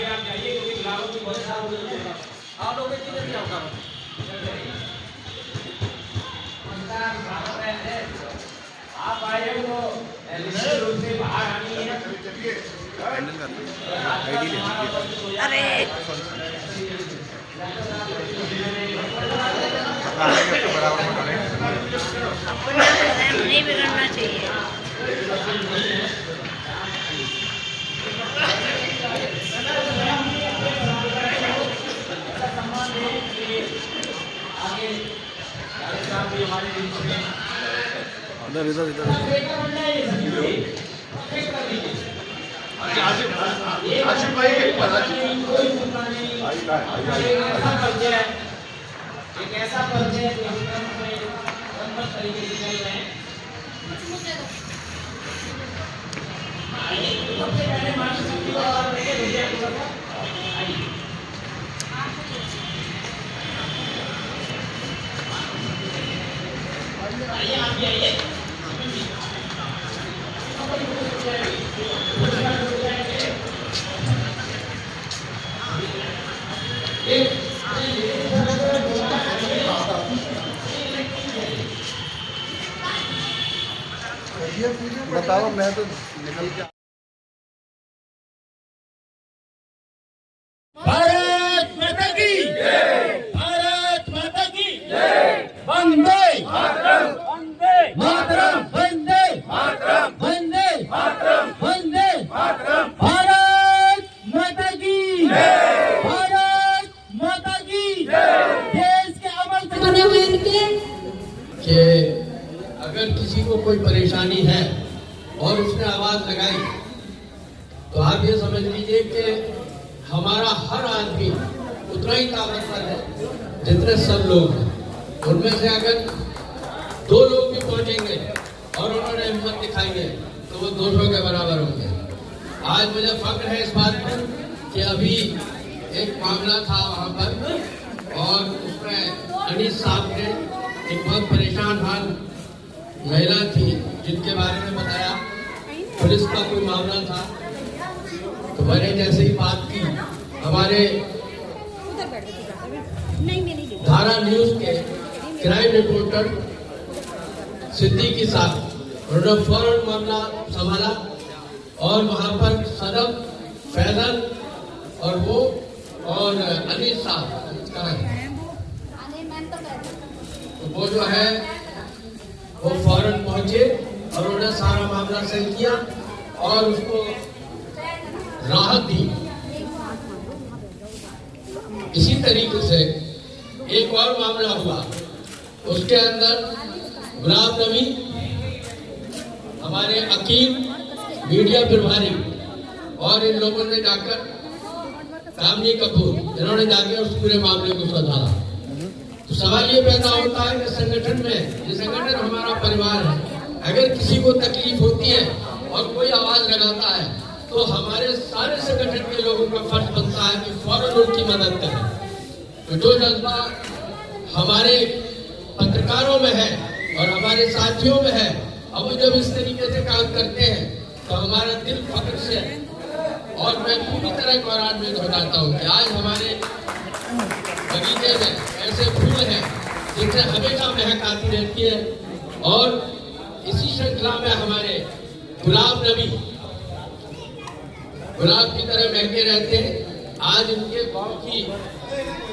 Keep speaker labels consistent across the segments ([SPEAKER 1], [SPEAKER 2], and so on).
[SPEAKER 1] भाई आप जाइए क्योंकि ग्राहकों की बहुत सारा होगा। आप लोग कितने भी होगा। आप आए हो निश्चित रूप से बाहर आनी है।
[SPEAKER 2] हैंडल कर आईडी ले लीजिए।
[SPEAKER 3] अरे
[SPEAKER 2] बराबर
[SPEAKER 3] अपना नहीं बिगड़ना चाहिए।
[SPEAKER 2] इधर इधर इधर
[SPEAKER 4] आशिफ भाई
[SPEAKER 1] एक ऐसा परिचय जो हम संबद्ध तरीके से चल रहे हैं। सबसे पहले मानव शक्ति को और लेके विजय को आइए। आइए आप भी आइए।
[SPEAKER 2] बताओ मैं तो निकल के
[SPEAKER 4] भारत माता की भारत माता की वंदे वंदे मातरम वंदे मातरम वंदे मातरम वंदे मातरम भारत माता की भारत माता की देश के अमल
[SPEAKER 5] बने हुए इनके
[SPEAKER 6] कि अगर किसी को कोई परेशानी है और उसने आवाज लगाई तो आप ये समझ लीजिए कि हमारा हर आदमी उतना ही ताकतवर है जितने सब लोग हैं। उनमें से अगर 2 लोग भी पहुंचेंगे और उन्होंने हिम्मत दिखाई है तो वो 200 के बराबर होंगे। आज मुझे फख्र है इस बात पर कि अभी एक मामला था वहाँ पर और उसमें अनीस साहब ने एक बहुत परेशान हाल महिला थी जिनके बारे में बताया। पुलिस का कोई मामला था तो मैंने जैसे ही बात की हमारे धारा न्यूज के क्राइम रिपोर्टर सिद्दीकी साहब उन्होंने फौरन मामला संभाला और वहां पर सदम फैजल और वो और अनीस साहब कहाँ है? तो वो जो है वो फौरन पहुंचे और उन्होंने सारा मामला सही किया और उसको राहत दी। इसी तरीके से एक और मामला हुआ उसके अंदर गुलाब नबी हमारे अकीम मीडिया प्रभारी और इन लोगों ने जाकर कामनी कपूर इन्होंने जाकर उस पूरे मामले को सुधारा। तो सवाल ये पैदा होता है कि संगठन में ये संगठन हमारा परिवार है, अगर किसी को तकलीफ होती है और कोई आवाज लगाता है तो हमारे सारे संगठन के लोगों का फर्ज बनता है कि फौरन उनकी मदद करें। तो जो जज्बा हमारे पत्रकारों में है और हमारे साथियों में है, अब जब इस तरीके से काम करते हैं तो हमारा दिल फख्र से और मैं पूरी तरह गौरवान्वित हो जाता हूँ कि आज हमारे बगीचे में ऐसे फूल हैं जिनसे हमेशा महक आती रहती है। और इसी श्रृंखला में हमारे गुलाब नबी गुलाब की तरह महके रहते हैं। आज इनके गांव की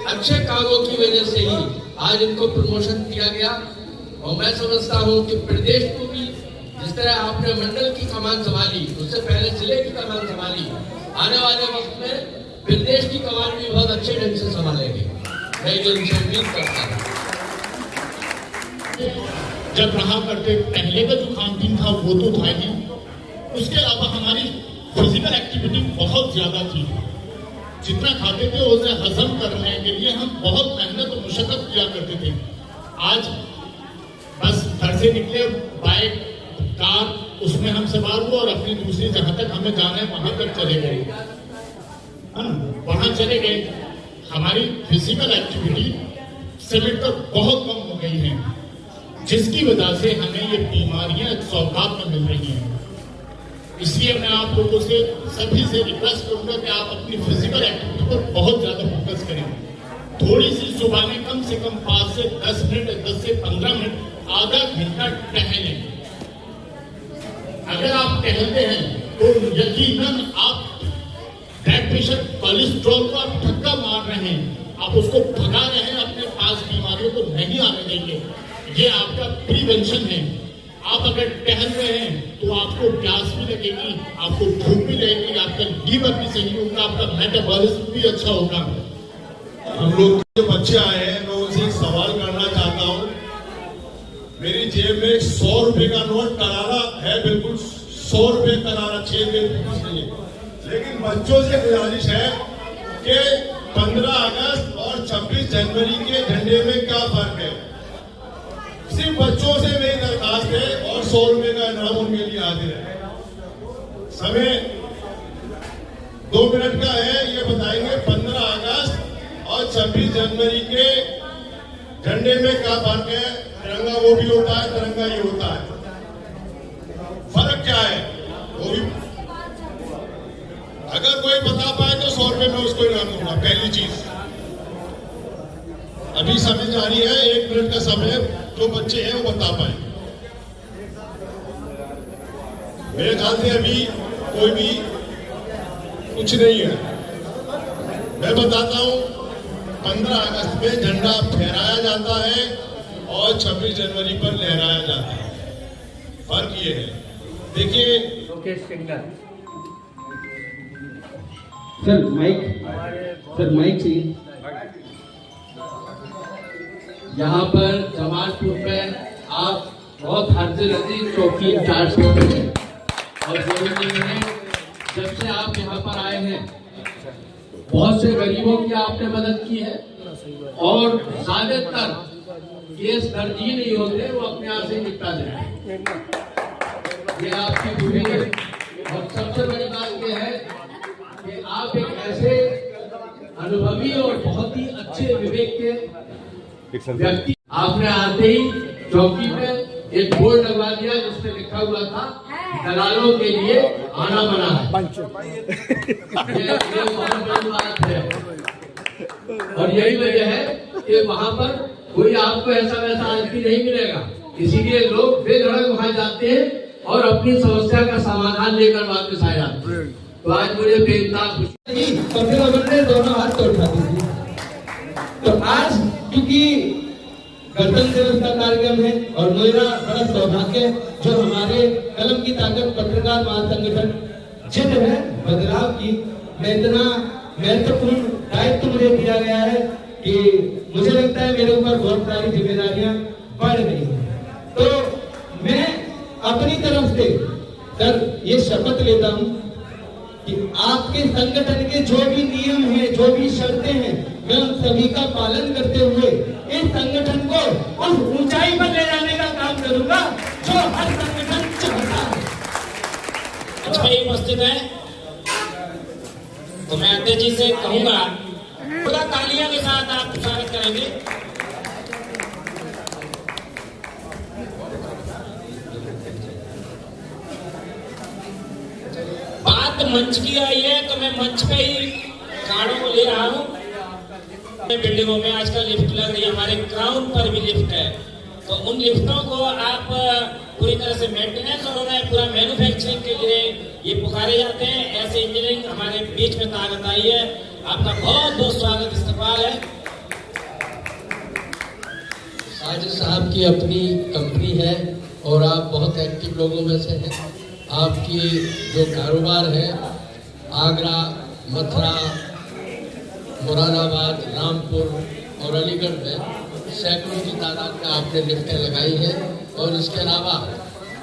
[SPEAKER 6] अच्छे कामों की वजह से ही आज इनको प्रमोशन दिया गया और मैं समझता हूँ कि प्रदेश को भी जिस तरह आपने मंडल की कमान संभाली उससे पहले जिले की कमान संभाली, आने वाले वक्त में प्रदेश की कमान भी बहुत अच्छे ढंग से संभालेंगे। मैं ये इनसे उम्मीद करता हूँ।
[SPEAKER 4] जब रहा करते पहले का जो खान पीन था वो तो था ही, उसके अलावा हमारी फिजिकल एक्टिविटी बहुत ज्यादा थी। जितना खाते थे उसे हजम करने के लिए हम बहुत मेहनत और मुशक्कत किया करते थे। आज बस घर से निकले, बाइक कार उसमें हम सवार हुए और अपनी दूसरी जहां तक हमें जाना है वहां तक चले गए, वहां चले गए। हमारी फिजिकल एक्टिविटी से मिलकर बहुत कम हो गई है, जिसकी वजह से हमें ये बीमारियां सौगात में मिल रही हैं। इसलिए मैं आप लोगों से सभी से रिक्वेस्ट करूंगा कि आप अपनी फिजिकल एक्टिविटी पर बहुत ज्यादा फोकस करें। थोड़ी सी सुबह में कम से कम 5 से 10 मिनट, 10 से 15 मिनट, आधा घंटा टहलें। अगर आप टहलते हैं तो यकीनन आप ब्लड प्रेशर, कोलेस्ट्रॉल को आप धक्का मार रहे हैं, आप उसको भगा रहे हैं, अपने पास बीमारियों को नहीं आने देंगे। ये आपका प्रिवेंशन है। आप अगर टहल रहे हैं तो आपको प्यास भी लगेगी, आपको भूख भी लगेगी, आपका लीवर भी सही होगा, आपका मेटाबॉलिज्म भी अच्छा होगा।
[SPEAKER 5] हम लोग जो बच्चे आए हैं, मैं उनसे एक सवाल करना चाहता हूँ। मेरी जेब में 100 रुपए का नोट करारा है, बिल्कुल 100 रुपए करारा, 6 रुपए कुछ नहीं है। लेकिन बच्चों से गुजारिश है कि 15 अगस्त और 26 जनवरी के झंडे में क्या फर्क है। सिर्फ बच्चों से मेरी दरखास्त है और 100 रुपए का इनाम उनके लिए हाजिर है। समय 2 मिनट का है, ये बताएंगे 15 अगस्त और 26 जनवरी के झंडे में क्या फर्क है। तिरंगा वो भी होता है, तिरंगा ये होता है, फर्क क्या है वो भी अगर कोई बता पाए तो 100 रुपए में उसको इनाम दूंगा। पहली चीज, अभी समय जारी है, 1 मिनट का समय, जो बच्चे हैं वो बता पाए। मेरे ख्याल से अभी कोई भी कुछ नहीं है। मैं बताता हूं, 15 अगस्त में झंडा फहराया जाता है और 26 जनवरी पर लहराया जाता है। फर्क ये है। देखिए,
[SPEAKER 1] सर माइक चाहिए।
[SPEAKER 6] यहाँ पर जमालपुर में आप बहुत हद लजीज चौकी इंचार्ज होते हैं और जब से आप यहाँ पर आए हैं बहुत से गरीबों की आपने मदद की है और ज्यादातर केस दर्ज ही नहीं होते, वो अपने आप से निपटा देते हैं। ये आपकी खूबी है। और सबसे बड़ी बात ये है कि आप एक ऐसे अनुभवी और बहुत ही अच्छे विवेक के व्यक्ति, आपने आते ही चौकी पे एक बोर्ड लगवा दिया जिसमें लिखा हुआ था दलालों के लिए आना मना है। ये बहुत बड़ी बात है और यही वजह है कि वहां पर कोई आपको ऐसा वैसा आदमी नहीं मिलेगा। इसीलिए लोग बेधड़क वहां जाते हैं और अपनी समस्या का समाधान लेकर वापस आ जाते हैं। तो आज मुझे बेनकाब खुशी, तो फिर उन्होंने दोनों हाथ तो उठा दीजिए। तो आज क्योंकि गणतंत्र दिवस का कार्यक्रम है और मेरा बड़ा सौभाग्य जो हमारे कलम की ताकत पत्रकार महासंगठन जिद है बदलाव की, मैं इतना महत्वपूर्ण दायित्व मुझे दिया गया है कि मुझे लगता है मेरे ऊपर बहुत सारी जिम्मेदारियां बढ़ रही हैं। तो मैं अपनी तरफ से सर ये शपथ लेता हूं कि आपके संगठन के जो भी नियम हैं, जो भी शर्तें हैं, मैं उन सभी का पालन करते हुए इस संगठन को उस ऊंचाई पर ले जाने का काम करूंगा जो हर संगठन चाहता है।
[SPEAKER 1] अच्छा ये उपस्थित है तो मैं अध्यक्ष जी से कहूंगा पूरा तालियां के साथ आप स्वागत करेंगे। बात मंच की आई है तो मैं मंच पे ही कार्डों को ले रहा हूं। बिल्डिंगों में आजकल लिफ्ट लग रही है, हमारे ग्राउंड पर भी लिफ्ट है, तो उन लिफ्टों को आप पूरी तरह से मेंटेनेंस और उन्हें पूरा मैन्युफैक्चरिंग के लिए ये पुकारे जाते हैं। ऐसे इंजीनियरिंग हमारे बीच में ताकत आई है। आपका बहुत बहुत स्वागत, इस्तकबाल है।
[SPEAKER 6] साजिद साहब की अपनी कंपनी है और आप बहुत एक्टिव लोगों में से हैं। आपकी जो कारोबार है आगरा, मथुरा, मुरादाबाद, रामपुर और अलीगढ़ में सैकड़ों की तादाद में आपने लिफ्टें लगाई हैं और इसके अलावा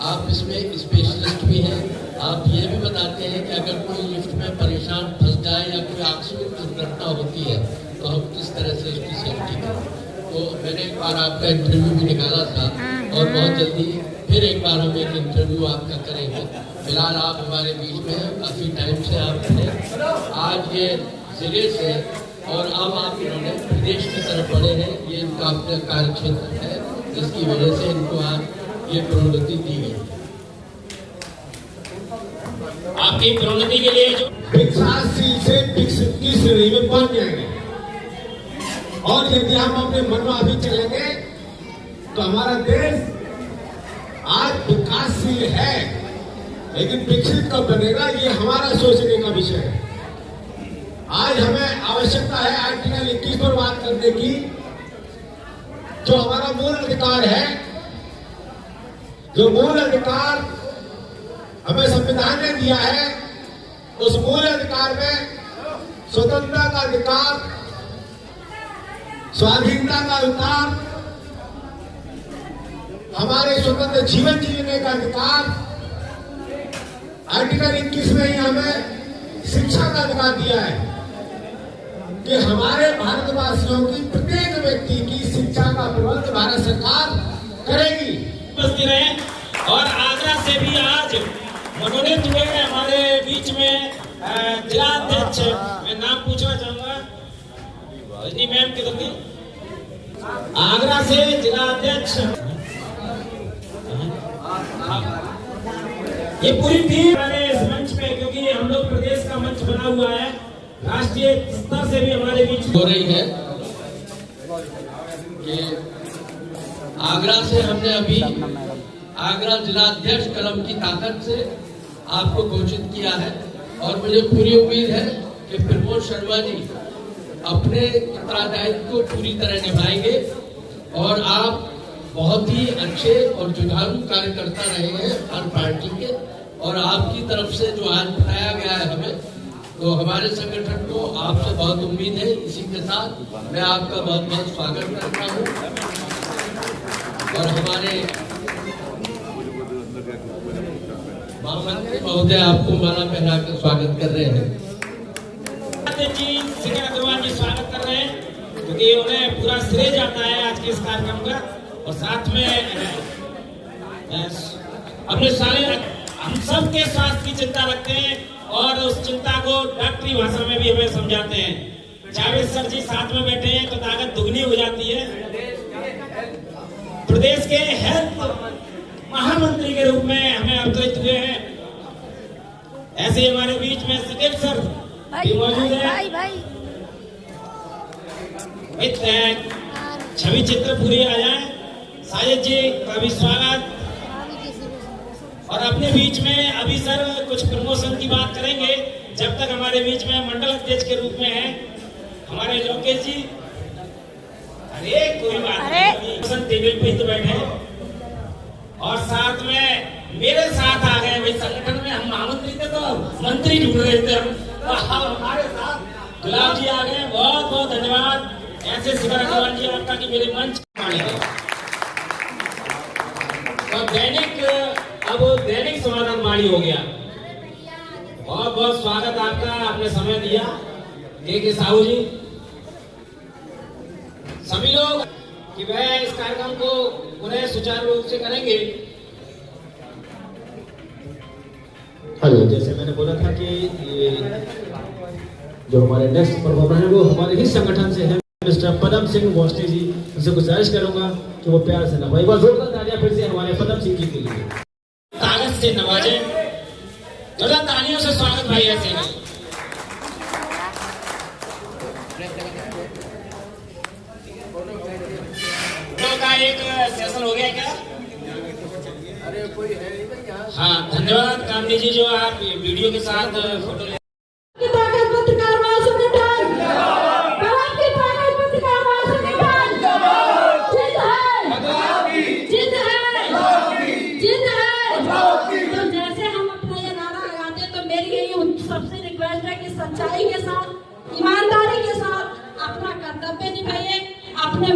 [SPEAKER 6] आप इसमें स्पेशलिस्ट भी हैं। आप ये भी बताते हैं कि अगर कोई लिफ्ट में परेशान फंस जाए या कोई आकस्मिक दुर्घटना होती है तो हम किस तरह से उसकी सेफ्टी करें। तो मैंने एक बार आपका इंटरव्यू भी निकाला था और बहुत जल्दी फिर एक बार हम एक इंटरव्यू आपका करेंगे। फिलहाल आप हमारे बीच में हैं, काफ़ी टाइम से आप थे। आज ये जिले से और अब आप इन्होंने प्रदेश की तरफ बढ़े हैं, ये इनका अपना कार्य क्षेत्र है, जिसकी वजह से इनको आज ये प्रोन्नति दी गई।
[SPEAKER 1] आपकी प्रोन्नति के लिए जो
[SPEAKER 5] विकासशील से विकसित की श्रेणी में पहुंच जाएंगे। और यदि हम अपने मनमाफी चलेंगे तो हमारा देश आज विकासशील है, लेकिन विकसित कब बनेगा ये हमारा सोचने का विषय है। आज हमें आवश्यकता है आर्टिकल 21 पर बात करने की, जो हमारा मूल अधिकार है, जो मूल अधिकार हमें संविधान ने दिया है। उस मूल अधिकार में स्वतंत्रता का अधिकार, स्वाधीनता का अधिकार, हमारे स्वतंत्र जीवन जीने का अधिकार, आर्टिकल 21 में ही हमें शिक्षा का अधिकार दिया है कि हमारे भारतवासियों की प्रत्येक व्यक्ति की शिक्षा का प्रबंध भारत सरकार करेगी।
[SPEAKER 1] बस्ती रहे। और आगरा से भी आज मनोनीत हुए हैं हमारे बीच में जिलाध्यक्ष, मैं नाम पूछना चाहूंगा जी मैम किधर थी, आगरा से जिलाध्यक्ष, ये पूरी टीम इस मंच पे, क्योंकि हम लोग प्रदेश का मंच बना हुआ है, राष्ट्रीय स्तर से भी हमारे बीच
[SPEAKER 6] हो रही है कि आगरा से हमने अभी आगरा जिलाध्यक्ष कलम की ताकत से आपको घोषित किया है। और मुझे पूरी उम्मीद है कि प्रमोद शर्मा जी अपने उत्तरदायित्व को पूरी तरह निभाएंगे और आप बहुत ही अच्छे और जुझारू कार्यकर्ता रहे हैं हर पार्टी के। और आपकी तरफ से जो आज बताया गया है हमें, तो हमारे संगठन को आपसे बहुत उम्मीद है। इसी के साथ मैं आपका बहुत बहुत स्वागत करता हूँ और हमारे महामंत्री महोदय आपको माला पहना कर स्वागत कर रहे हैं।
[SPEAKER 1] जी शिखर अग्रवाल जी स्वागत कर रहे हैं, क्योंकि उन्हें पूरा श्रेय जाता है आज के इस कार्यक्रम का। और साथ में अपने सारे हम सबके स्वास्थ्य की चिंता रखते हैं और उस चिंता को डॉक्टरी भाषा में भी हमें समझाते हैं। जावेद सर जी साथ में बैठे हैं तो ताकत दुगनी हो जाती है। प्रदेश के हेल्थ महामंत्री के रूप में हमें अवतरित हुए हैं। ऐसे ही हमारे बीच में सकेत सर भी मौजूद है। छवि चित्र पूरी आ जाए। साजिद जी का भी स्वागत। और अपने बीच में अभी सर कुछ प्रमोशन की बात करेंगे, जब तक हमारे बीच में मंडल अध्यक्ष के रूप में है हमारे लोकेश जी। अरे कोई बात नहीं, टेबल पे तो बैठे और साथ में मेरे साथ आ गए। भाई संगठन में हम महामंत्री थे तो मंत्री ढूंढ रहे थे हम, तो हमारे साथ गुलाब जी आ गए। बहुत बहुत धन्यवाद ऐसे शिखर अग्रवाल जी आपका कि मेरे मंच दैनिक समाधान वाणी हो गया। बहुत बहुत स्वागत आपका, आपने समय दिया। के साहू जी सभी लोग कि वह इस कार्यक्रम को पुनः सुचारू रूप से करेंगे। हेलो, जैसे मैंने बोला था कि जो हमारे नेक्स्ट परफॉर्मर है वो हमारे ही संगठन से है, मिस्टर पदम सिंह वोस्टे जी। उनसे गुजारिश करूंगा कि वो प्यार से नवाजे। एक बार जोरदार तालियां फिर से हमारे पदम सिंह जी के लिए, कागज से नवाजे। जोरदार तालियों से स्वागत भाई। ऐसे नहीं का एक सेशन हो गया क्या? अरे कोई है नहीं। हाँ, धन्यवाद कामनी जी जो आप वीडियो के साथ फोटो ले।
[SPEAKER 7] सबसे रिक्वेस्ट है कि सच्चाई के साथ, ईमानदारी के साथ अपना कर्तव्य निभाइए, अपने